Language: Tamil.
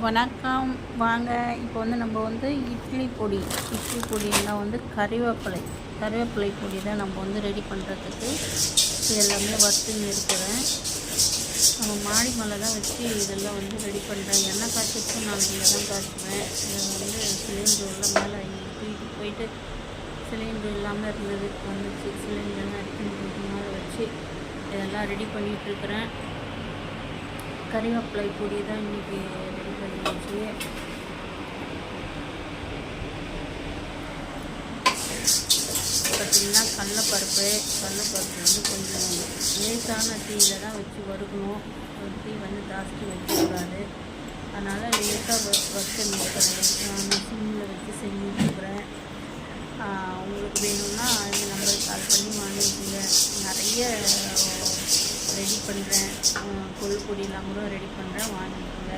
வணக்கம். வாங்க. இப்போ நம்ம இட்லி பொடியெல்லாம் கறிவேப்பிலை பொடி தான் நம்ம ரெடி பண்ணுறதுக்கு எல்லாமே வறுத்துன்னு இருக்கிறேன். நம்ம மாடி மேலே தான் வச்சு இதெல்லாம் ரெடி பண்ணுறேன். எண்ணெய் காய்ச்சிட்டு நான் இங்கே தான் காய்ச்சுவேன். இதை சிலிண்டர் உள்ள மேலே தூக்கிட்டு போயிட்டு சிலிண்டர் இல்லாமல் இருந்தது வந்துச்சு. சிலிண்டர்லாம் எடுத்துன்னு மேலே வச்சு இதெல்லாம் ரெடி பண்ணிகிட்ருக்கிறேன். கறிவேப்பிலை பொடி தான் இன்றைக்கி ரெடி பண்ணிடுச்சு. பார்த்திங்கன்னா கடலைப்பருப்பு கொஞ்சம் லேசான தீயில் தான் வச்சு வறுக்கணும். தீ ஜாஸ்தி வைக்கக்கூடாது. அதனால் லேசாக வறுத்து நான் சிம்மில் வச்சு செஞ்சுட்டுருக்குறேன். உங்களுக்கு வேணும்னா இந்த நம்பருக்கு கால் பண்ணி வாங்கிக்கோங்க. நிறைய ரெடி பண்ணுறேன். கொள்ளு பொடியெல்லாம் கூட ரெடி பண்ணுறேன், வாங்கிக்கோங்க.